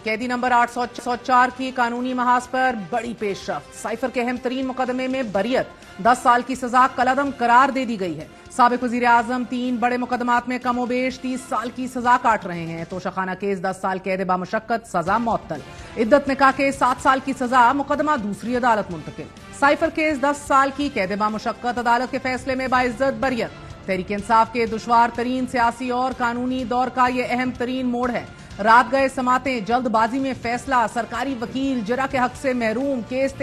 कैदी नंबर 804 की कानूनी महाज पर बड़ी पेशरफ्त। साइफर के अहम तरीन मुकदमे में बरियत, 10 साल की सजा कलअदम करार दे दी गई है। साबिक वजीर आजम 3 बड़े मुकदमात में कमोबेश 30 साल की सजा काट रहे हैं। तोशाखाना केस 10 साल कैद बामुशक्कत, सजा मुअत्तल। इद्दत निकाह केस 7 साल की सजा, मुकदमा दूसरी अदालत मुंतकिल। साइफर केस 10 साल की कैद बामुशक्कत, अदालत के फैसले में बाइज्जत बरियत। तहरीक इंसाफ के दुश्वार तरीन सियासी और कानूनी दौर का ये अहम तरीन मोड़ है। रात गए समातें, जल्दबाजी में फैसला, सरकारी वकील जरा के हक से महरूम, केस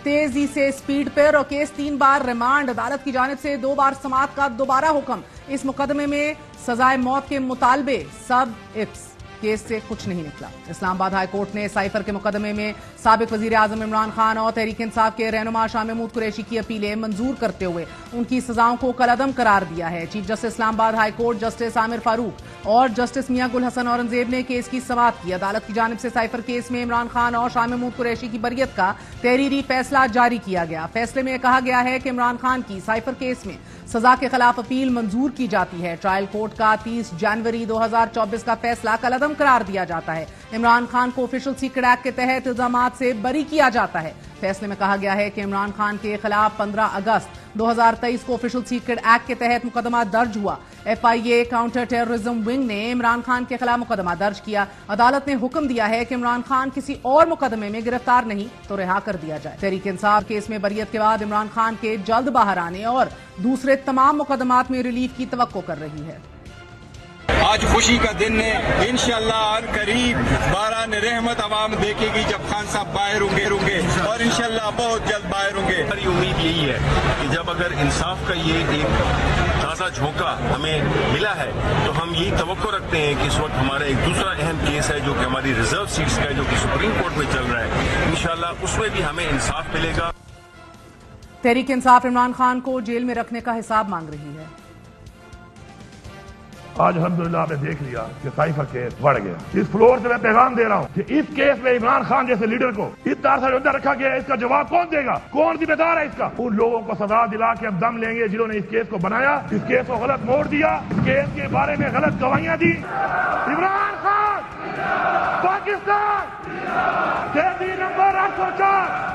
तेजी से स्पीड पर और केस 3 बार रिमांड, अदालत की जानिब से 2 बार समात का दोबारा हुक्म। इस मुकदमे में सजाए मौत के मुतालबे सब इप्स, केस से कुछ नहीं निकला। इस्लामाबाद हाई कोर्ट ने साइफर के मुकदमे में साबिक वजीर आजम इमरान खान और तहरीक इंसाफ के रहनुमा शाह महमूद कुरैशी की अपीलें मंजूर करते हुए उनकी सजाओं को कलअदम करार दिया है। Chief justice Islamabad high court justice Aamir Farooq और जस्टिस मियां गुल हसन औरंगजेब ने केस की समाअत की। अदालत की जानिब से साइफर केस में इमरान खान और शाह महमूद कुरैशी की बरियत का तहरीरी फैसला जारी किया गया। फैसले में कहा गया है कि इमरान खान की साइफर केस में सजा के खिलाफ अपील मंजूर की जाती है। ट्रायल कोर्ट का 30 जनवरी 2024 का फैसला कलअदम करार दिया जाता है। इमरान खान को ऑफिशियल सीक्रेट एक्ट के तहत इल्जामात से बरी किया जाता है। फैसले में कहा गया है कि इमरान खान के खिलाफ 15 अगस्त 2023 को ऑफिशियल सीक्रेट एक्ट के तहत मुकदमा दर्ज हुआ। FIA काउंटर टेररिज्म विंग ने इमरान खान के खिलाफ मुकदमा दर्ज किया। अदालत ने हुक्म दिया है कि इमरान खान किसी और मुकदमे में गिरफ्तार नहीं तो रिहा कर दिया जाए। तहरीक इंसाफ केस में बरियत के बाद इमरान खान के जल्द बाहर आने और दूसरे तमाम मुकदमात में रिलीफ की तवक्को कर रही है। आज खुशी का दिन है। इंशाअल्लाह करीब बारान रहमत आवाम देखेगी जब खान साहब बाहर होंगे और इंशाअल्लाह बहुत जल्द बाहर होंगे। हमारी उम्मीद यही है कि जब अगर इंसाफ का ये एक ताज़ा झोंका हमें मिला है तो हम यही तवक्को रखते हैं कि इस वक्त हमारा एक दूसरा अहम केस है जो कि हमारी रिजर्व सीट्स का है, जो कि सुप्रीम कोर्ट में चल रहा है। इंशाअल्लाह उसमें भी हमें इंसाफ मिलेगा। तहरीक इंसाफ इमरान खान को जेल में रखने का हिसाब मांग रही है। आज अल्हम्दुलिल्लाह आपने देख लिया कि साइफर केस बढ़ गया। इस फ्लोर से मैं पैगाम दे रहा हूँ कि इस केस में इमरान खान जैसे लीडर को इस तार से अंदर रखा गया है, इसका जवाब कौन देगा? कौन जिम्मेदार है इसका? उन लोगों को सजा दिला के हम दम लेंगे जिन्होंने इस केस को बनाया, इस केस को गलत मोड़ दिया, इस केस के बारे में गलत गवाहियां दी। इमरान खान पाकिस्तान कैदी नंबर 804।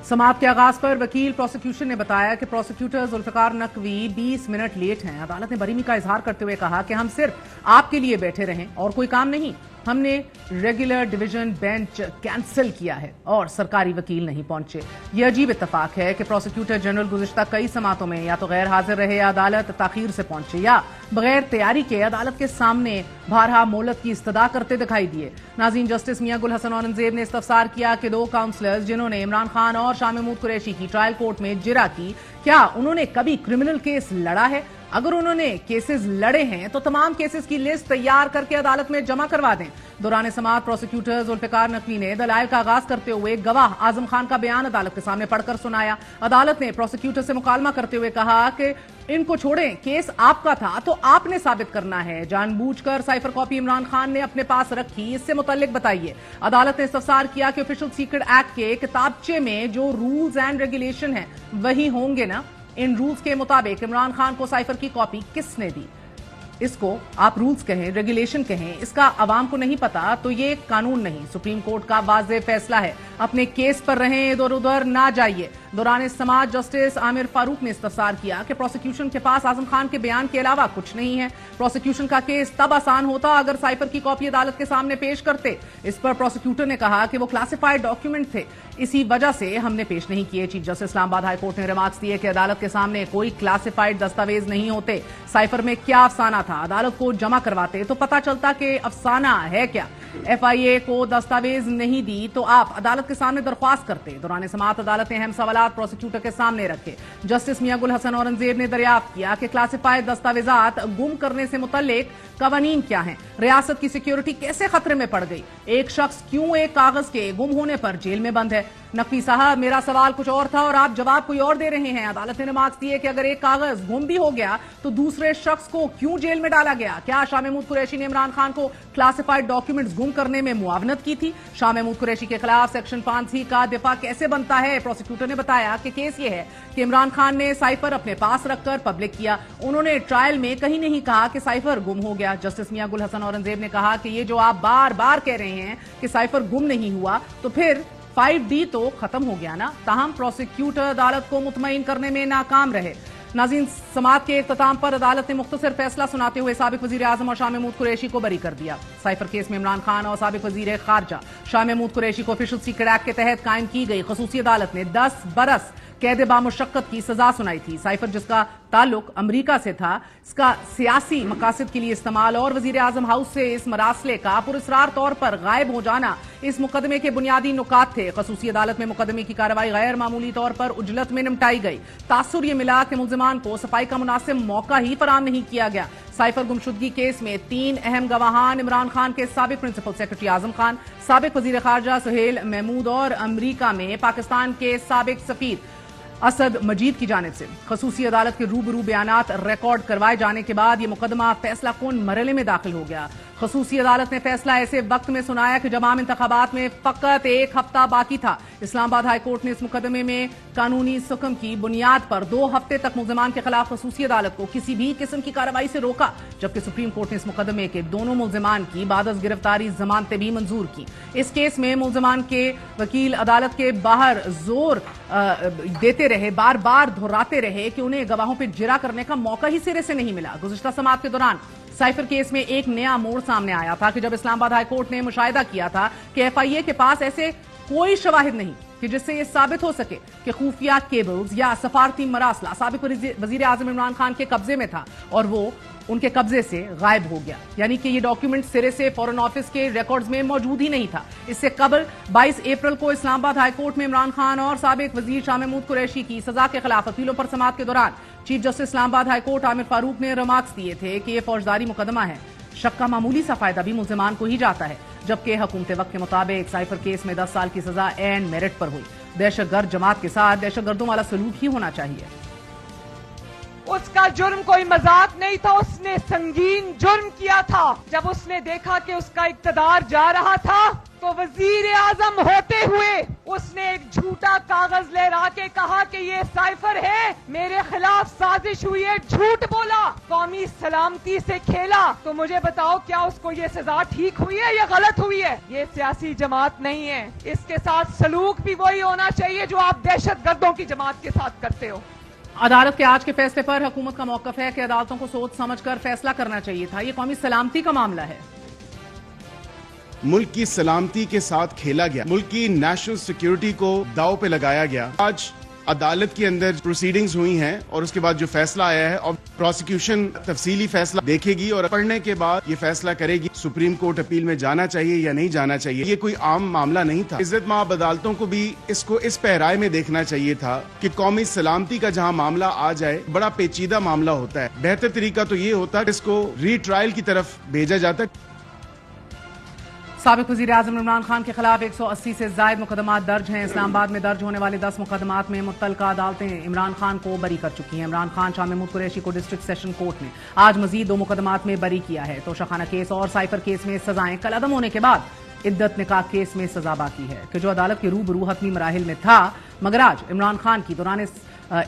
समाअत के आगाज पर वकील प्रोसिक्यूशन ने बताया कि प्रोसिक्यूटर जुल्फिकार नकवी 20 मिनट लेट हैं। अदालत ने बरीमी का इजहार करते हुए कहा कि हम सिर्फ आपके लिए बैठे रहें और कोई काम नहीं। हमने रेगुलर डिवीजन बेंच कैंसिल किया है और सरकारी वकील नहीं पहुंचे। यह अजीब इत्तेफाक है कि प्रोसिक्यूटर जनरल गुज़िश्ता कई समातों में या तो गैर हाजिर रहे या अदालत ताखीर से पहुंचे या बगैर तैयारी के अदालत के सामने बारहा मोहलत की इस्तदा करते दिखाई दिए। नाज़रीन, जस्टिस मियां गुल हसन औरंगजेब ने इस्तफसार किया कि 2 काउंसलर्स जिन्होंने इमरान खान और शाह महमूद कुरैशी की ट्रायल कोर्ट में जिरा की, क्या उन्होंने कभी क्रिमिनल केस लड़ा है? अगर उन्होंने केसेस लड़े हैं तो तमाम केसेस की लिस्ट तैयार करके अदालत में जमा करवा दें। दौरान समाअत प्रोसिक्यूटर जुल्फिकार नकवी ने दलाइल का आगाज करते हुए गवाह आजम खान का बयान अदालत के सामने पढ़कर सुनाया। अदालत ने प्रोसिक्यूटर से मुकालमा करते हुए कहा कि इनको छोड़ें, केस आपका था तो आपने साबित करना है। जानबूझकर साइफर कॉपी इमरान खान ने अपने पास रखी, इससे मुतल्लिक बताइए। अदालत ने इस्तफसार किया कि ऑफिशियल सीक्रेट एक्ट के किताबचे में जो रूल्स एंड रेगुलेशन है वही होंगे ना? इन रूल्स के मुताबिक इमरान खान को साइफर की कॉपी किसने दी? इसको आप रूल्स कहें, रेगुलेशन कहें, इसका अवाम को नहीं पता तो ये कानून नहीं। सुप्रीम कोर्ट का वाज़ेह फैसला है, अपने केस पर रहें, इधर उधर ना जाइए। दौरान समाअत जस्टिस आमिर फारूक ने इस्तफसार किया कि प्रोसिक्यूशन के पास आजम खान के बयान के अलावा कुछ नहीं है। प्रोसिक्यूशन का केस तब आसान होता अगर साइफर की कॉपी अदालत के सामने पेश करते। इस पर प्रोसिक्यूटर ने कहा कि वो क्लासिफाइड डॉक्यूमेंट थे, इसी वजह से हमने पेश नहीं किए। Chief justice Islamabad high court ने रिमार्क्स दिए कि अदालत के सामने कोई क्लासिफाइड दस्तावेज नहीं होते। साइफर में क्या अफसाना था, अदालत को जमा करवाते तो पता चलता कि अफसाना है क्या। FIA को दस्तावेज नहीं दी तो आप अदालत के सामने दरख्वास्त करते। दौरान समाअत अदालत ने अहम सवालात प्रोसिक्यूटर के सामने रखे। जस्टिस मियां गुल हसन औरंगजेब ने दरियाफ्त किया कि क्लासिफाइड दस्तावेजात गुम करने से मुतल्लिक कवानीन क्या हैं, रियासत की सिक्योरिटी कैसे खतरे में पड़ गई, एक शख्स क्यों एक कागज के गुम होने पर जेल में बंद है। नकवी साहब, मेरा सवाल कुछ और था और आप जवाब कोई और दे रहे हैं। अदालत ने रिमार्क्स दिए कि अगर एक कागज गुम भी हो गया तो दूसरे शख्स को क्यों जेल में डाला गया? क्या शाह महमूद कुरैशी ने इमरान खान को क्लासिफाइड डॉक्यूमेंट्स गुम करने में मुआवनत की थी। शाह महमूद कुरैशी के खिलाफ सेक्शन 5C का दिफा कैसे बनता है? प्रोसिक्यूटर ने बताया कि केस ये है कि इमरान खान ने साइफर अपने पास रखकर पब्लिक किया। उन्होंने ट्रायल में कहीं नहीं कहा कि साइफर गुम हो गया। जस्टिस मियां गुल हसन औरंगजेब ने कहा कि ये जो आप बार बार कह रहे हैं कि साइफर गुम नहीं हुआ, तो फिर 5D तो खत्म हो गया ना। ताहम प्रोसिक्यूटर अदालत को मुतमईन करने में नाकाम रहे। नाज़रीन, समाअत के इख्तिताम पर अदालत ने मुख्तसर फैसला सुनाते हुए साबिक वजीर आजम और शाह महमूद कुरैशी को बरी कर दिया। साइफर केस में इमरान खान और साबिक वजीर खारजा शाह महमूद कुरैशी को ऑफिशियल सीक्रेट एक्ट के तहत कायम की गई खसूसी अदालत ने 10 बरस कैद बामुशक्कत की सजा सुनाई थी। साइफर, जिसका ताल्लुक अमरीका से था, इसका सियासी मकासद के लिए इस्तेमाल और वजीर आजम हाउस से इस मरासले का पुरस्रार तौर पर गायब हो जाना इस मुकदमे के बुनियादी नुकात थे। खसूसी अदालत में मुकदमे की कार्रवाई गैर मामूली तौर पर उजलत में निपटाई गई। तासुर ये मिला कि मुल्जिमान को सफाई का मुनासिब मौका ही फराहम नहीं किया गया। साइफर गुमशुदगी केस में 3 अहम गवाहान इमरान खान के साबिक प्रिंसिपल सेक्रेटरी आजम खान, साबिक वजीर खारजा सुहेल महमूद और अमरीका में पाकिस्तान के साबिक सफीर असद मजीद की जानिब से खसूसी अदालत के रूबरू बयानात रिकॉर्ड करवाए जाने के बाद यह मुकदमा फैसला कौन मरहले में दाखिल हो गया। खसूसी अदालत ने फैसला ऐसे वक्त में सुनाया कि जब आम इंतखाबात में फकत 1 हफ्ता बाकी था। इस्लामाबाद हाई कोर्ट ने इस मुकदमे में कानूनी सुकम की बुनियाद पर 2 हफ्ते तक मुल्जिमान के खिलाफ खसूसी अदालत को किसी भी किस्म की कार्रवाई से रोका, जबकि सुप्रीम कोर्ट ने इस मुकदमे के दोनों मुल्जिमान की बादस गिरफ्तारी जमानतें भी मंजूर की। इस केस में मुल्जिमान के वकील अदालत के बाहर जोर देते रहे, बार बार दोहराते रहे कि उन्हें गवाहों पर जिरा करने का मौका ही सिरे से नहीं मिला। गुज़िश्ता समाअत के दौरान साइफर केस में एक नया मोड़ सामने आया था कि जब इस्लामाबाद हाई कोर्ट ने मुशाहिदा किया था कि FIA के पास ऐसे कोई शवाहिद नहीं कि जिससे यह साबित हो सके कि खुफिया केबल्स या सफारती मरासला साबिक वजीर आजम इमरान खान के कब्जे में था और वो उनके कब्जे से गायब हो गया, यानी कि ये डॉक्यूमेंट सिरे से फॉरेन ऑफिस के रिकॉर्ड्स में मौजूद ही नहीं था। इससे कबल 22 अप्रैल को इस्लामाबाद हाई कोर्ट में इमरान खान और साबिक वजीर शाह महमूद कुरैशी की सजा के खिलाफ अपीलों पर समाअत के दौरान chief justice Islamabad high court Aamir Farooq ने रिमार्क्स दिए थे कि यह फौजदारी मुकदमा है, शक का मामूली सा फायदा भी मुल्जिमान को ही जाता है, जबकि हुकूमत वक्त के मुताबिक साइफर केस में 10 साल की सजा एंड मेरिट पर हुई। दहशतगर्द जमात के साथ दहशतगर्दों वाला सलूक ही होना चाहिए। उसका जुर्म कोई मजाक नहीं था, उसने संगीन जुर्म किया था। जब उसने देखा कि उसका इक्तदार जा रहा था तो वजीर आजम होते हुए उसने एक झूठा कागज लहरा के कहा कि ये साइफर है, मेरे खिलाफ साजिश हुई है, झूठ बोला, कौमी सलामती से खेला। तो मुझे बताओ, क्या उसको ये सजा ठीक हुई है या गलत हुई है? ये सियासी जमात नहीं है, इसके साथ सलूक भी वही होना चाहिए जो आप दहशतगर्दों की जमात के साथ करते हो। अदालत के आज के फैसले पर हुकूमत का मौकफ है कि अदालतों को सोच समझकर फैसला करना चाहिए था। ये कौमी सलामती का मामला है। मुल्क की सलामती के साथ खेला गया, मुल्क की नेशनल सिक्योरिटी को दांव पे लगाया गया। आज अदालत के अंदर प्रोसीडिंग्स हुई हैं और उसके बाद जो फैसला आया है और प्रोसिक्यूशन तफसीली फैसला देखेगी और पढ़ने के बाद ये फैसला करेगी सुप्रीम कोर्ट अपील में जाना चाहिए या नहीं जाना चाहिए। ये कोई आम मामला नहीं था। इज्जत माब अदालतों को भी इसको इस पैराए में देखना चाहिए था कि कौमी सलामती का जहाँ मामला आ जाए, बड़ा पेचीदा मामला होता है, बेहतर तरीका तो ये होता है इसको रीट्रायल की तरफ भेजा जाता है। साबिक वजीर आजम इमरान खान के खिलाफ 180 से ज्यादा मुकदमात दर्ज हैं। इस्लामाबाद में दर्ज होने वाले 10 मुकदमात में मुत्तलका अदालतें इमरान खान को बरी कर चुकी हैं। इमरान खान, शाह महमूद कुरैशी को डिस्ट्रिक्ट सेशन कोर्ट ने आज मजीद 2 मुकदमात में बरी किया है। तोशाखाना केस और साइफर केस में सजाएं कल अदम होने के बाद इद्दत निकाह केस में सजा बाकी है कि जो अदालत के रूबरू हतमी मराहिल में था, मगर आज इमरान खान की दौरान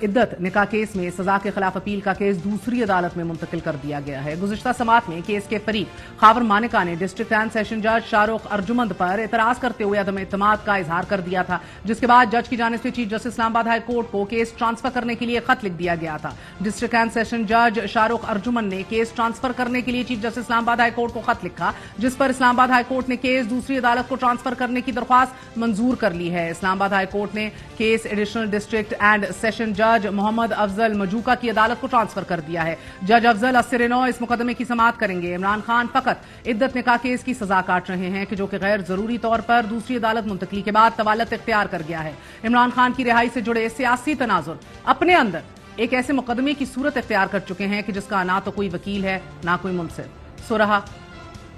इद्दत निकाह केस में सजा के खिलाफ अपील का केस दूसरी अदालत में मुंतकिल कर दिया गया है। गुज़िश्ता समाअत में केस के फरीक खावर मानिका ने डिस्ट्रिक्ट एंड सेशन जज शाहरुख अर्जुमंद पर एतराज करते हुए अदम एतमाद का इजहार कर दिया था, जिसके बाद जज की जानिब से chief justice Islamabad high court को केस ट्रांसफर करने के लिए खत लिख दिया गया था। डिस्ट्रिक्ट एंड सेशन जज शाहरुख अर्जुमंद ने केस ट्रांसफर करने के लिए chief justice Islamabad high court को खत लिखा, जिस पर इस्लामाबाद हाई कोर्ट ने केस दूसरी अदालत को ट्रांसफर करने की दरख्वास्त मंजूर कर ली है। इस्लामाबाद हाई कोर्ट ने case additional district and session जज मोहम्मद अफजल मजूका की अदालत को ट्रांसफर कर दिया है। जज अफजल अस्सिर-ए-नौ इस मुकदमे की समाअत करेंगे। इमरान खान फकत इद्दत निकाह केस की सजा काट रहे हैं कि जो कि गैर जरूरी तौर पर दूसरी अदालत मुंतकली के बाद तवालत इख्तियार कर गया है। इमरान खान की रिहाई से जुड़े सियासी तनाजुर अपने अंदर एक ऐसे मुकदमे की सूरत इख्तियार कर चुके हैं कि जिसका ना तो कोई वकील है ना कोई मुनसिफ। सो रहा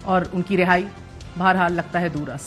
और उनकी रिहाई बहरहाल लगता है दूरस्त।